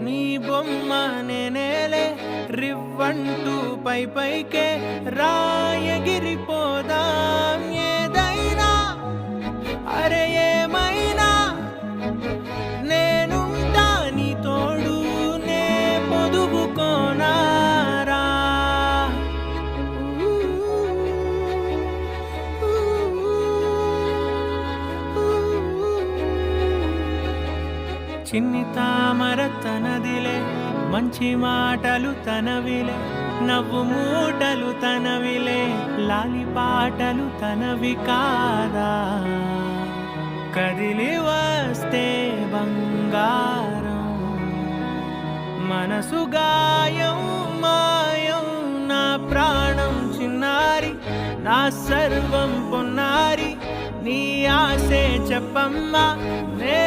నీ బొమ్మ నేనేలే రివ్వంటూ పైకే రాయగిరిపోదాం ఏదైనా అరే ఏమైనా నేనుంటా నీ తోడు నే పొదుపుకోనారా చిన్ని తామర తనదిలే మంచి మాటలు తనవిలే నవ్వు మూటలు తనవిలే లాలి పాటలు తనవి కాదా కదిలి వస్తే బంగారం మనసు గాయం మాయం నా ప్రాణం చిన్నారి నా సర్వం పొన్నారి నీ ఆశే చెప్పమ్మా నే